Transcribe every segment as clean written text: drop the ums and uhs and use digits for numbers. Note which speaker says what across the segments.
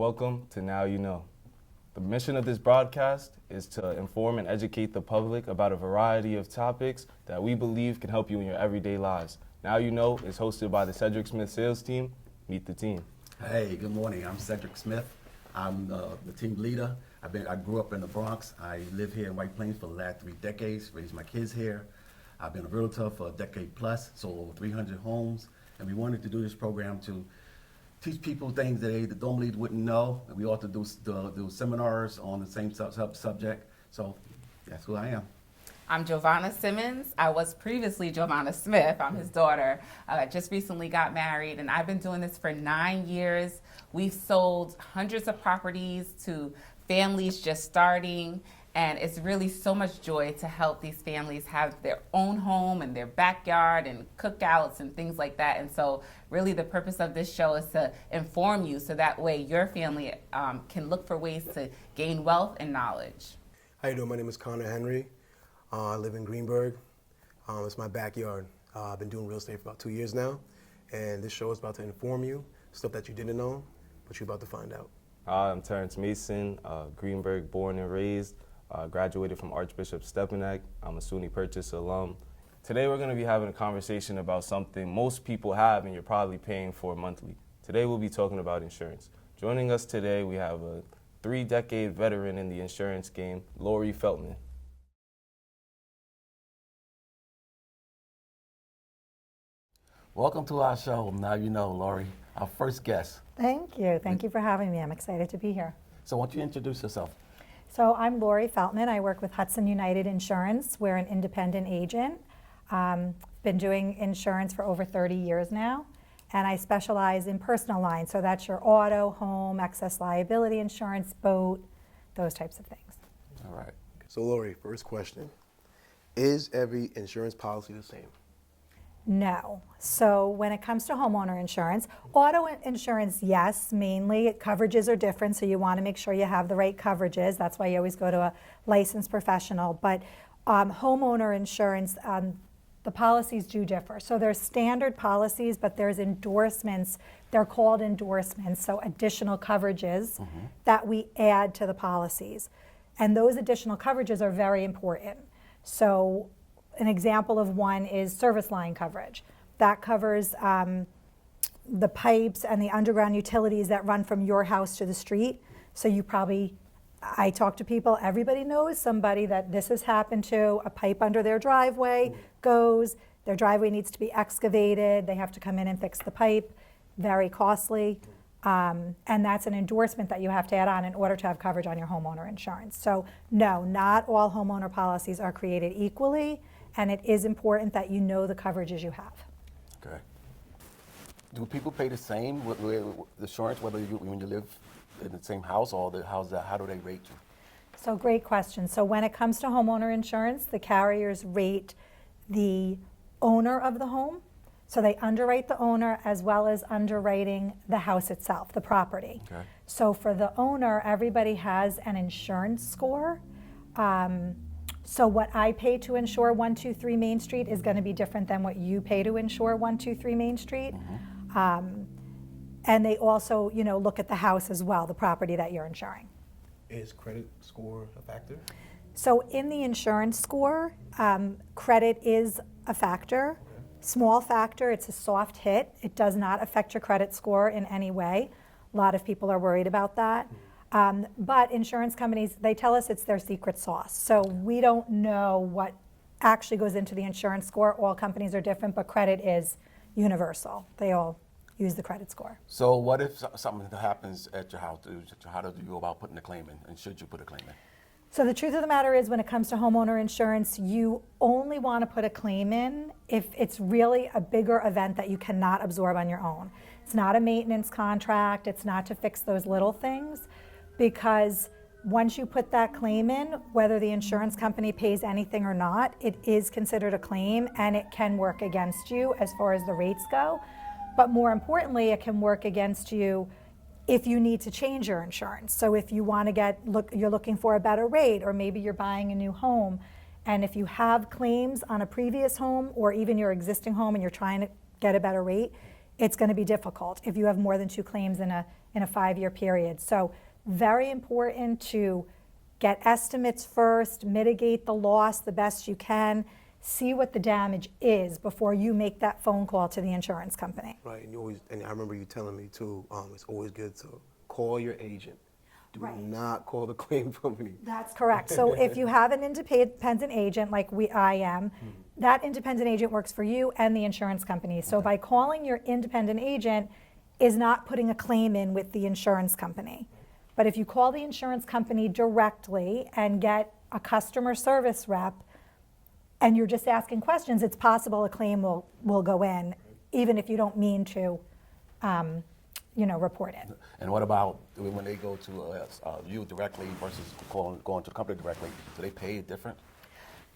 Speaker 1: welcome to Now You Know. The mission of this broadcast is to inform and educate the public about a variety of topics that we believe can help you in your everyday lives. Now You Know is hosted by the Cedric Smith sales team. Meet the team.
Speaker 2: Hey, good morning. I'm Cedric Smith. I'm the team leader. I grew up in the Bronx. I live here in White Plains for the last 3 decades, raised my kids here. I've been a realtor for a decade plus, sold over 300 homes, and we wanted to do this program to teach people things that they normally wouldn't know. And we ought to do seminars on the same subject. So that's who I am.
Speaker 3: I'm Giovanna Simmons. I was previously Giovanna Smith. I'm his daughter. I just recently got married, and I've been doing this for 9 years. We've sold hundreds of properties to families just starting, and it's really so much joy to help these families have their own home and their backyard and cookouts and things like that. And so really the purpose of this show is to inform you so that way your family can look for ways to gain wealth and knowledge.
Speaker 4: How you doing? My name is Connor Henry. I live in Greenburgh. It's my backyard. I've been doing real estate for about 2 years now, and this show is about to inform you stuff that you didn't know, but you're about to find out.
Speaker 1: I'm Terrence Mason, Greenburgh born and raised, graduated from Archbishop Stepinac. I'm a SUNY Purchase alum. Today we're going to be having a conversation about something most people have and you're probably paying for monthly. Today we'll be talking about insurance. Joining us today we have a 3-decade veteran in the insurance game, Lori Feltman.
Speaker 2: Welcome to our show, Now You Know, Lori, our first guest.
Speaker 5: Thank you. Thank you for having me. I'm excited to be here.
Speaker 2: So why don't you introduce yourself?
Speaker 5: So I'm Lori Feltman. I work with Hudson United Insurance. We're an independent agent. Been doing insurance for over 30 years now, and I specialize in personal lines. So that's your auto, home, excess liability insurance, boat, those types of things.
Speaker 2: All right.
Speaker 4: So Lori, first question. Is every insurance policy the same?
Speaker 5: No. So when it comes to homeowner insurance, auto insurance, yes, mainly. Coverages are different, so you want to make sure you have the right coverages. That's why you always go to a licensed professional. But homeowner insurance, the policies do differ. So there's standard policies, but there's endorsements. They're called endorsements, so additional coverages that we add to the policies. And those additional coverages are very important. So an example of one is service line coverage. That covers the pipes and the underground utilities that run from your house to the street. So you probably, I talk to people, everybody knows somebody that this has happened to. A pipe under their driveway goes, their driveway needs to be excavated, they have to come in and fix the pipe, very costly. And that's an endorsement that you have to add on in order to have coverage on your homeowner insurance. So no, not all homeowner policies are created equally. And it is important that you know the coverages you have.
Speaker 2: Okay. Do people pay the same with insurance, whether when you live in the same house or how do they rate you?
Speaker 5: So great question. So when it comes to homeowner insurance, the carriers rate the owner of the home. So they underwrite the owner as well as underwriting the house itself, the property.
Speaker 2: Okay.
Speaker 5: So for the owner, everybody has an insurance score. So what I pay to insure 123 Main Street is going to be different than what you pay to insure 123 Main Street. And they also, look at the house as well, the property that you're insuring.
Speaker 4: Is credit score a factor?
Speaker 5: So in the insurance score, credit is a factor, small factor. It's a soft hit. It does not affect your credit score in any way. A lot of people are worried about that. But insurance companies, they tell us it's their secret sauce. So we don't know what actually goes into the insurance score. All companies are different, but credit is universal. They all use the credit score.
Speaker 2: So what if something happens at your house? How do you go about putting a claim in, and should you put a claim in?
Speaker 5: So the truth of the matter is, when it comes to homeowner insurance, you only want to put a claim in if it's really a bigger event that you cannot absorb on your own. It's not a maintenance contract. It's not to fix those little things. Because once you put that claim in, whether the insurance company pays anything or not, it is considered a claim and it can work against you as far as the rates go. But more importantly, it can work against you if you need to change your insurance. So if you want to you're looking for a better rate, or maybe you're buying a new home, and if you have claims on a previous home or even your existing home and you're trying to get a better rate, it's going to be difficult if you have more than 2 claims in in a 5-year period. So very important to get estimates first, mitigate the loss the best you can, see what the damage is before you make that phone call to the insurance company.
Speaker 4: Right, and you always, and I remember you telling me too, it's always good to call your agent. Do
Speaker 5: Right.
Speaker 4: not call the claim company.
Speaker 5: That's correct. So if you have an independent agent like I am, that independent agent works for you and the insurance company. So by calling your independent agent is not putting a claim in with the insurance company. But if you call the insurance company directly and get a customer service rep and you're just asking questions, it's possible a claim will go in, even if you don't mean to, report it.
Speaker 2: And what about when they go to you directly versus going to the company directly? Do they pay it different?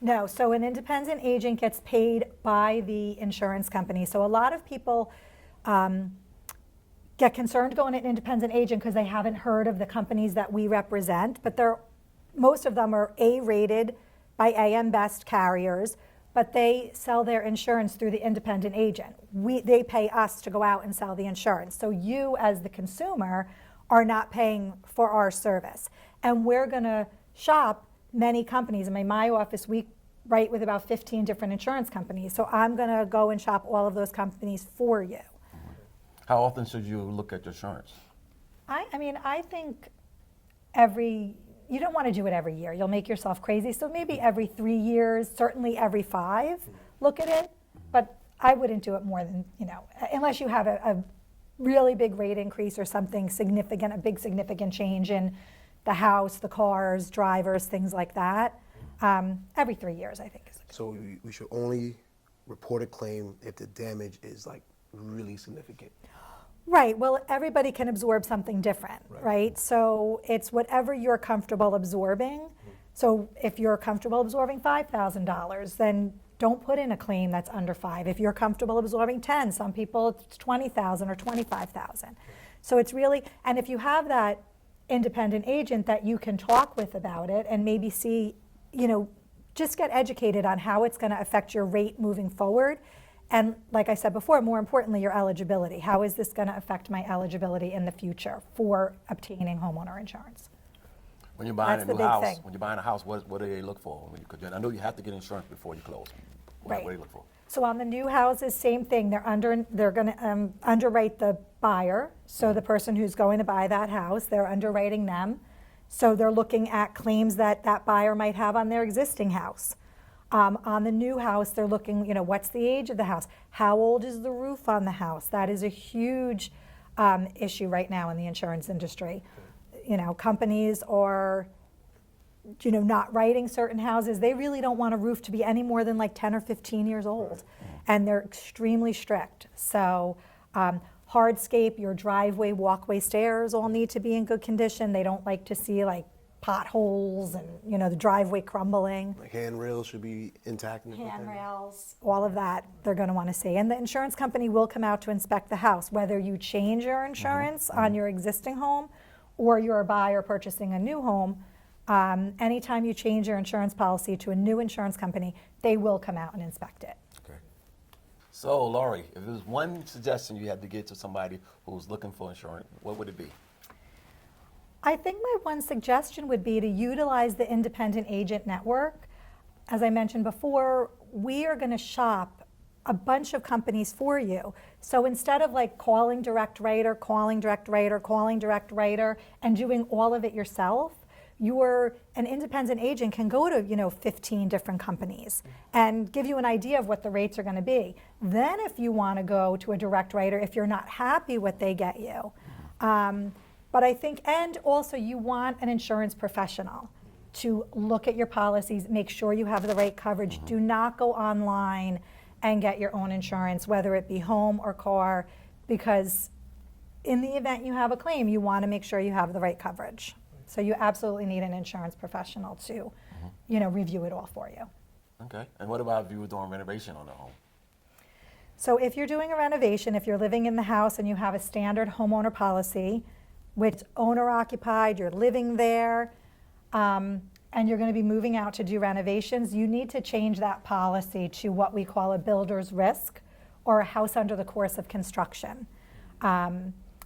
Speaker 5: No, so an independent agent gets paid by the insurance company. So a lot of people get concerned going to an independent agent because they haven't heard of the companies that we represent, but most of them are A-rated by AM Best carriers, but they sell their insurance through the independent agent. They pay us to go out and sell the insurance. So you, as the consumer, are not paying for our service. And we're going to shop many companies. In my office, we write with about 15 different insurance companies. So I'm going to go and shop all of those companies for you.
Speaker 2: How often should you look at your insurance?
Speaker 5: I think you don't want to do it every year. You'll make yourself crazy. So maybe every 3 years, certainly every 5, look at it. But I wouldn't do it more than, unless you have a really big rate increase or something significant, a big significant change in the house, the cars, drivers, things like that. Every 3 years, I think.
Speaker 4: So we should only report a claim if the damage is like really significant.
Speaker 5: Right. Well, everybody can absorb something different, right? So it's whatever you're comfortable absorbing. So if you're comfortable absorbing $5,000, then don't put in a claim that's under 5. If you're comfortable absorbing 10, some people it's 20,000 or 25,000. So it's really, and if you have that independent agent that you can talk with about it and maybe see, just get educated on how it's going to affect your rate moving forward. And like I said before, more importantly, your eligibility. How is this going to affect my eligibility in the future for obtaining homeowner insurance?
Speaker 2: When you're buying
Speaker 5: That's
Speaker 2: a
Speaker 5: the
Speaker 2: new
Speaker 5: big
Speaker 2: house,
Speaker 5: thing.
Speaker 2: when you're buying a house, what do they look for? I know you have to get insurance before you close. What do they look for?
Speaker 5: So on the new houses, same thing. They're going to underwrite the buyer. So the person who's going to buy that house, they're underwriting them. So they're looking at claims that buyer might have on their existing house. On the new house, they're looking, what's the age of the house? How old is the roof on the house? That is a huge issue right now in the insurance industry. Companies are, not writing certain houses. They really don't want a roof to be any more than like 10 or 15 years old. And they're extremely strict. So hardscape, your driveway, walkway, stairs all need to be in good condition. They don't like to see like potholes and the driveway crumbling.
Speaker 4: Like handrails should be intact. And everything.
Speaker 5: Handrails, all of that they're going to want to see. And the insurance company will come out to inspect the house, whether you change your insurance on your existing home or you're a buyer purchasing a new home. Anytime you change your insurance policy to a new insurance company, they will come out and inspect it.
Speaker 2: Okay. So, Laurie, if there was one suggestion you had to give to somebody who's looking for insurance, what would it be?
Speaker 5: I think my one suggestion would be to utilize the independent agent network. As I mentioned before, we are going to shop a bunch of companies for you. So instead of like calling direct writer, and doing all of it yourself, an independent agent can go to 15 different companies and give you an idea of what the rates are going to be. Then if you want to go to a direct writer, if you're not happy what they get you, but I think, and also you want an insurance professional to look at your policies, make sure you have the right coverage. Do not go online and get your own insurance, whether it be home or car, because in the event you have a claim, you want to make sure you have the right coverage. So you absolutely need an insurance professional to, review it all for you.
Speaker 2: Okay. And what about if you were doing renovation on the home?
Speaker 5: So if you're doing a renovation, if you're living in the house and you have a standard homeowner policy, which is owner occupied, you're living there, and you're going to be moving out to do renovations, you need to change that policy to what we call a builder's risk or a house under the course of construction.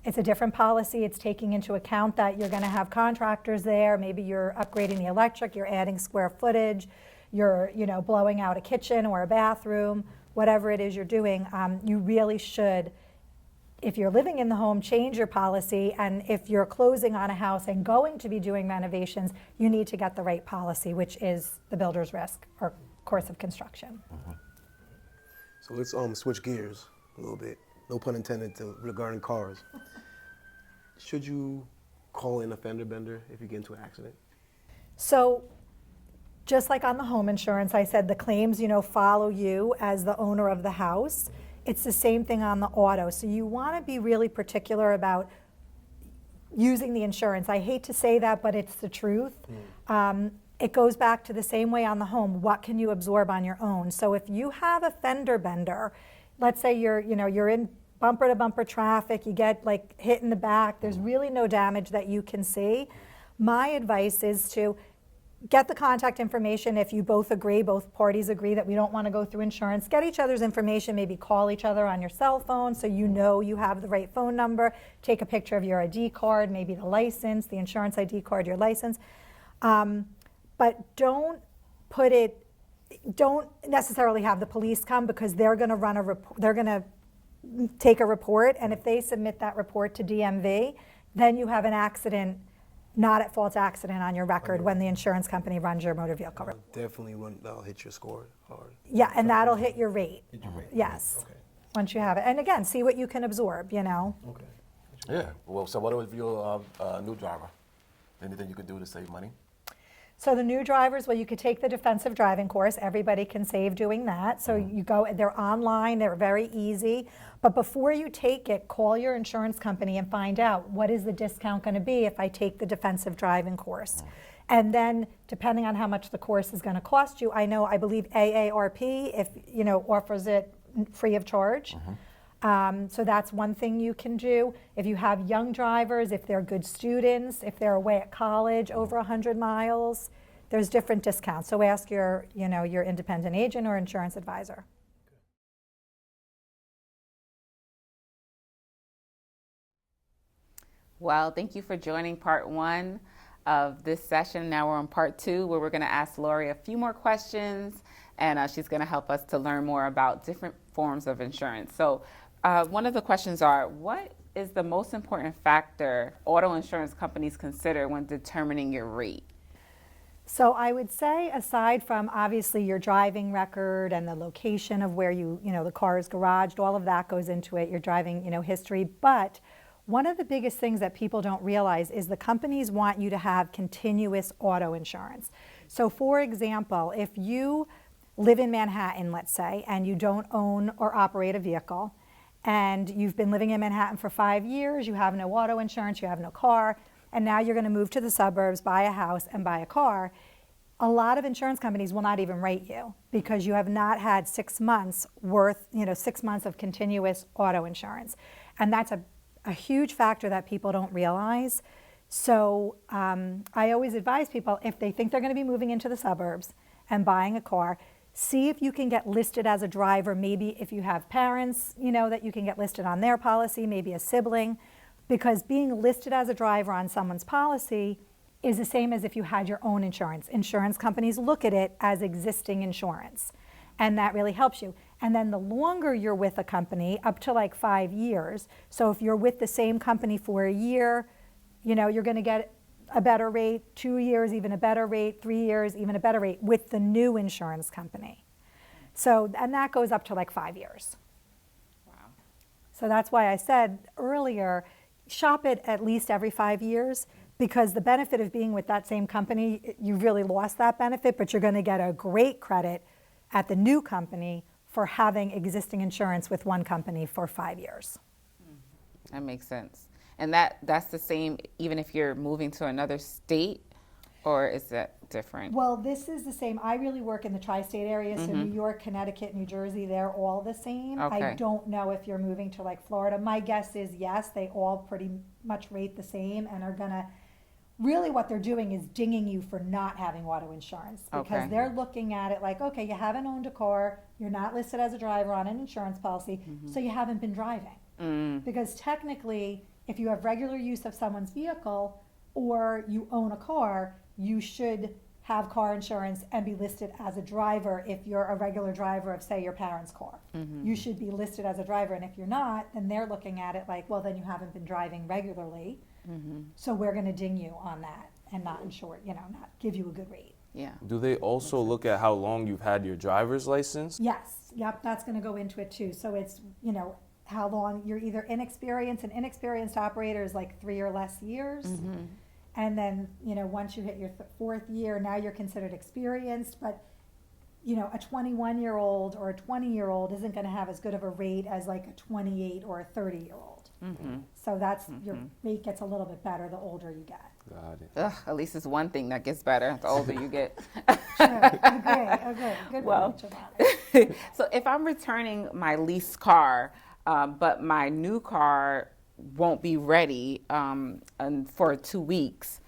Speaker 5: It's a different policy. It's taking into account that you're going to have contractors there. Maybe you're upgrading the electric, you're adding square footage, you're blowing out a kitchen or a bathroom, whatever it is you're doing. You really should, if you're living in the home, change your policy. And if you're closing on a house and going to be doing renovations, you need to get the right policy, which is the builder's risk or course of construction.
Speaker 4: So let's switch gears a little bit. No pun intended regarding cars. Should you call in a fender bender if you get into an accident?
Speaker 5: So just like on the home insurance, I said the claims, follow you as the owner of the house. It's the same thing on the auto. So you want to be really particular about using the insurance. I hate to say that, but it's the truth. It goes back to the same way on the home. What can you absorb on your own? So if you have a fender bender, let's say you're in bumper to bumper traffic, you get like hit in the back, there's really no damage that you can see. My advice is to get the contact information. If you both parties agree that we don't want to go through insurance, get each other's information, maybe call each other on your cell phone so you know you have the right phone number. Take a picture of your ID card, maybe the license, the insurance ID card, your license. But don't necessarily have the police come, because they're going to take a report, and if they submit that report to DMV, then you have an accident, not at fault accident on your record when the insurance company runs your motor vehicle.
Speaker 4: Definitely that'll hit your score hard.
Speaker 5: Yeah, and that'll hit your rate.
Speaker 2: Hit your rate.
Speaker 5: Yes.
Speaker 2: Okay.
Speaker 5: Once you have it. And again, see what you can absorb,
Speaker 2: Okay.
Speaker 6: Yeah. Well, so what if you're a new driver? Anything you could do to save money?
Speaker 5: So the new drivers, well, you could take the defensive driving course. Everybody can save doing that. So you go, they're online, they're very easy. But before you take it, call your insurance company and find out what is the discount going to be if I take the defensive driving course. And then depending on how much the course is going to cost you, I believe AARP, offers it free of charge. So that's one thing you can do. If you have young drivers, if they're good students, if they're away at college over 100 miles, there's different discounts. So ask your independent agent or insurance advisor.
Speaker 3: Well, thank you for joining part 1 of this session. Now we're on part 2, where we're going to ask Lori a few more questions, and she's going to help us to learn more about different forms of insurance. So one of the questions are, what is the most important factor auto insurance companies consider when determining your rate?
Speaker 5: So I would say, aside from obviously your driving record and the location of where the car is garaged, all of that goes into it, your driving, history. But one of the biggest things that people don't realize is the companies want you to have continuous auto insurance. So for example, if you live in Manhattan, let's say, and you don't own or operate a vehicle, and you've been living in Manhattan for 5 years, you have no auto insurance, you have no car, and now you're going to move to the suburbs, buy a house, and buy a car, a lot of insurance companies will not even rate you because you have not had 6 months worth, 6 months of continuous auto insurance. And that's a huge factor that people don't realize. So I always advise people, if they think they're going to be moving into the suburbs and buying a car, see if you can get listed as a driver. Maybe if you have parents, that you can get listed on their policy, maybe a sibling, because being listed as a driver on someone's policy is the same as if you had your own insurance. Insurance companies look at it as existing insurance, and that really helps you. And then the longer you're with a company, up to like 5 years, so if you're with the same company for a year, you're going to get a better rate, 2 years, even a better rate, 3 years, even a better rate with the new insurance company. So, and that goes up to like 5 years.
Speaker 3: Wow.
Speaker 5: So that's why I said earlier, shop it at least every 5 years, because the benefit of being with that same company, you really lost that benefit, but you're going to get a great credit at the new company for having existing insurance with one company for 5 years.
Speaker 3: That makes sense. And that's the same even if you're moving to another state, or is that different?
Speaker 5: Well, this is the same. I really work in the tri-state area, so New York, Connecticut, New Jersey, they're all the same.
Speaker 3: Okay.
Speaker 5: I don't know if you're moving to like Florida. My guess is yes, they all pretty much rate the same and are gonna, really what they're doing is dinging you for not having auto insurance, because
Speaker 3: Okay.
Speaker 5: they're looking at it like, okay, you haven't owned a car, you're not listed as a driver on an insurance policy, so you haven't been driving. Because technically, if you have regular use of someone's vehicle or you own a car, you should have car insurance and be listed as a driver if you're a regular driver of, say, your parents' car. You should be listed as a driver, and if you're not, then they're looking at it like, well, then you haven't been driving regularly, so we're gonna ding you on that and not insure, not give you a good rate.
Speaker 3: Yeah.
Speaker 1: Do they also look at how long you've had your driver's license?
Speaker 5: Yes, yep, that's gonna go into it too. So it's, how long you're either inexperienced, an inexperienced operator is like 3 or less years. And then, once you hit your fourth year, now you're considered experienced, but, a 21-year-old or a 20-year-old isn't gonna have as good of a rate as like a 28 or a 30-year-old. So that's, your rate gets a little bit better the older you get.
Speaker 1: Got it.
Speaker 3: Ugh, at least it's one thing that gets better the older you get.
Speaker 5: Sure, agree, good
Speaker 3: Well,
Speaker 5: point about it.
Speaker 3: So if I'm returning my leased car, but my new car won't be ready for 2 weeks,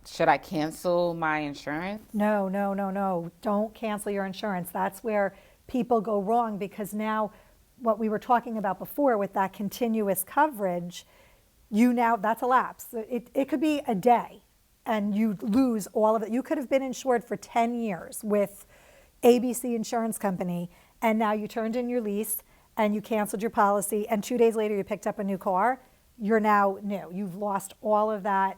Speaker 3: should I cancel my insurance?
Speaker 5: No, don't cancel your insurance. That's where people go wrong, because now what we were talking about before with that continuous coverage, that's a lapse. It could be a day and you lose all of it. You could have been insured for 10 years with ABC Insurance Company, and now you turned in your lease and you canceled your policy, and 2 days later you picked up a new car. You're now new. You've lost all of that,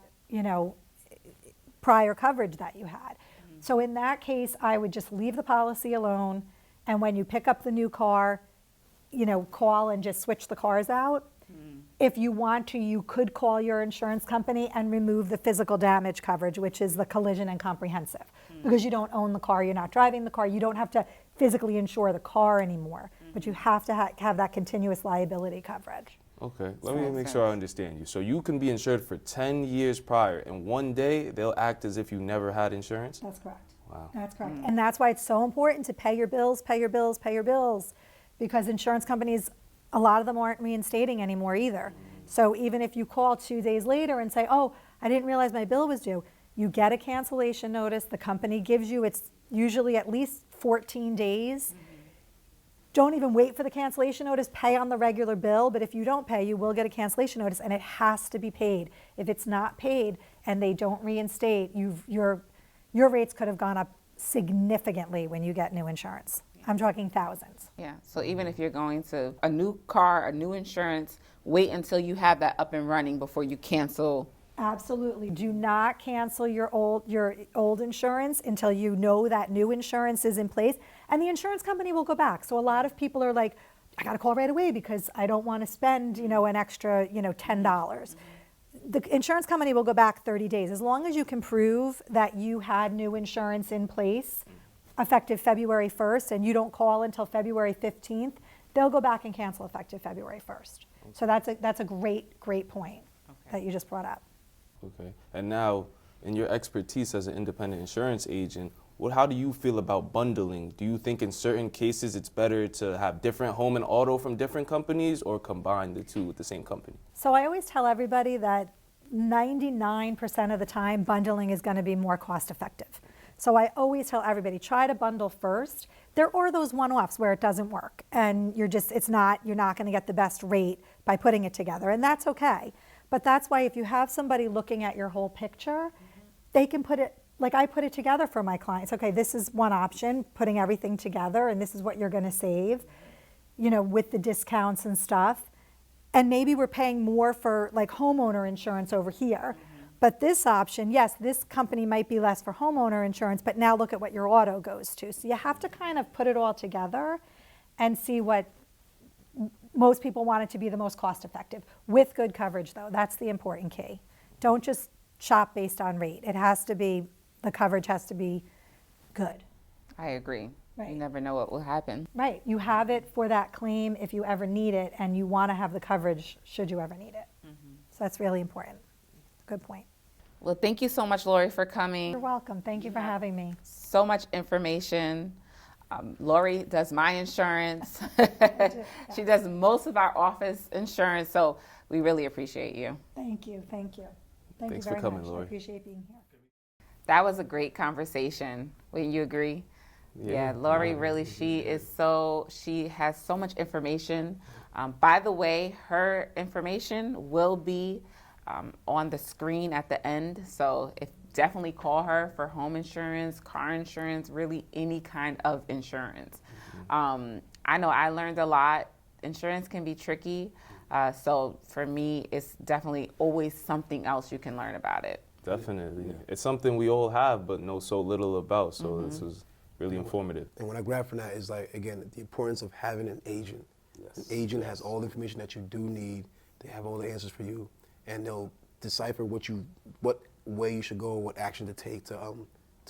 Speaker 5: prior coverage that you had. So in that case, I would just leave the policy alone, and when you pick up the new car, call and just switch the cars out. If you want to, you could call your insurance company and remove the physical damage coverage, which is the collision and comprehensive. Because you don't own the car, you're not driving the car, you don't have to physically insure the car anymore, but you have to have that continuous liability coverage.
Speaker 1: Okay, let me make sure I understand you. So you can be insured for 10 years prior, and one day they'll act as if you never had insurance?
Speaker 5: That's correct.
Speaker 1: Wow.
Speaker 5: That's correct. And that's why it's so important to pay your bills, because insurance companies, a lot of them aren't reinstating anymore either. So even if you call 2 days later and say, oh, I didn't realize my bill was due, you get a cancellation notice. The company gives you, it's usually at least 14 days. Don't even wait for the cancellation notice, pay on the regular bill, but if you don't pay, you will get a cancellation notice, and it has to be paid. If it's not paid and they don't reinstate, your rates could have gone up significantly when you get new insurance. I'm talking thousands.
Speaker 3: Yeah, so even if you're going to a new car, a new insurance, wait until you have that up and running before you cancel.
Speaker 5: Absolutely. Do not cancel your old insurance until you know that new insurance is in place, and the insurance company will go back. So a lot of people are like, I got to call right away because I don't want to spend, an extra, $10. The insurance company will go back 30 days. As long as you can prove that you had new insurance in place effective February 1st and you don't call until February 15th, they'll go back and cancel effective February 1st. So that's a great point that you just brought up.
Speaker 1: Okay. And now, in your expertise as an independent insurance agent, how do you feel about bundling? Do you think in certain cases it's better to have different home and auto from different companies, or combine the two with the same company?
Speaker 5: So I always tell everybody that 99% of the time, bundling is going to be more cost effective. So I always tell everybody, try to bundle first. There are those one-offs where it doesn't work, and you're not going to get the best rate by putting it together, and that's okay. But that's why if you have somebody looking at your whole picture, they can put it, like I put it together for my clients. Okay, this is one option, putting everything together, and this is what you're going to save, with the discounts and stuff. And maybe we're paying more for like homeowner insurance over here. But this option, yes, this company might be less for homeowner insurance, but now look at what your auto goes to. So you have to kind of put it all together and see what most people want it to be the most cost effective. With good coverage though, that's the important key. Don't just shop based on rate. The coverage has to be good.
Speaker 3: I agree.
Speaker 5: Right.
Speaker 3: You never know what will happen.
Speaker 5: Right, you have it for that claim if you ever need it, and you want to have the coverage should you ever need it. So that's really important. Good point.
Speaker 3: Well, thank you so much, Lori, for coming.
Speaker 5: You're welcome. Thank you for having me.
Speaker 3: So much information. Lori does my insurance. She does most of our office insurance, so we really appreciate you.
Speaker 5: Thank you. Thank you
Speaker 1: Thanks
Speaker 5: very
Speaker 1: for coming,
Speaker 5: much.
Speaker 1: Lori.
Speaker 5: I appreciate being here.
Speaker 3: That was a great conversation. Wouldn't you agree? Yeah, Lori really, she has so much information. By the way, her information will be on the screen at the end. So definitely call her for home insurance, car insurance, really any kind of insurance. I know I learned a lot. Insurance can be tricky. So for me, it's definitely always something else you can learn about it.
Speaker 1: Definitely. Yeah. It's something we all have but know so little about. So this is really informative.
Speaker 4: And what I grab from that is, like, again, the importance of having an agent. Yes. An agent has all the information that you do need. They have all the answers for you, and they'll decipher what way you should go, what action to take to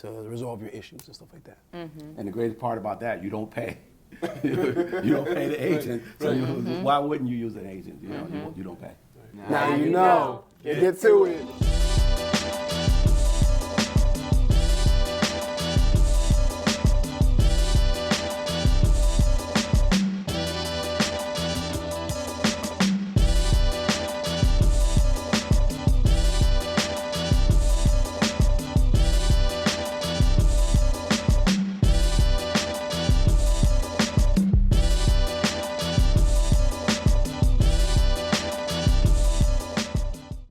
Speaker 4: resolve your issues and stuff like that.
Speaker 2: And the greatest part about that, you don't pay. You don't pay the agent. So why wouldn't you use an agent? You know, you don't pay.
Speaker 4: Now you know. Get to it.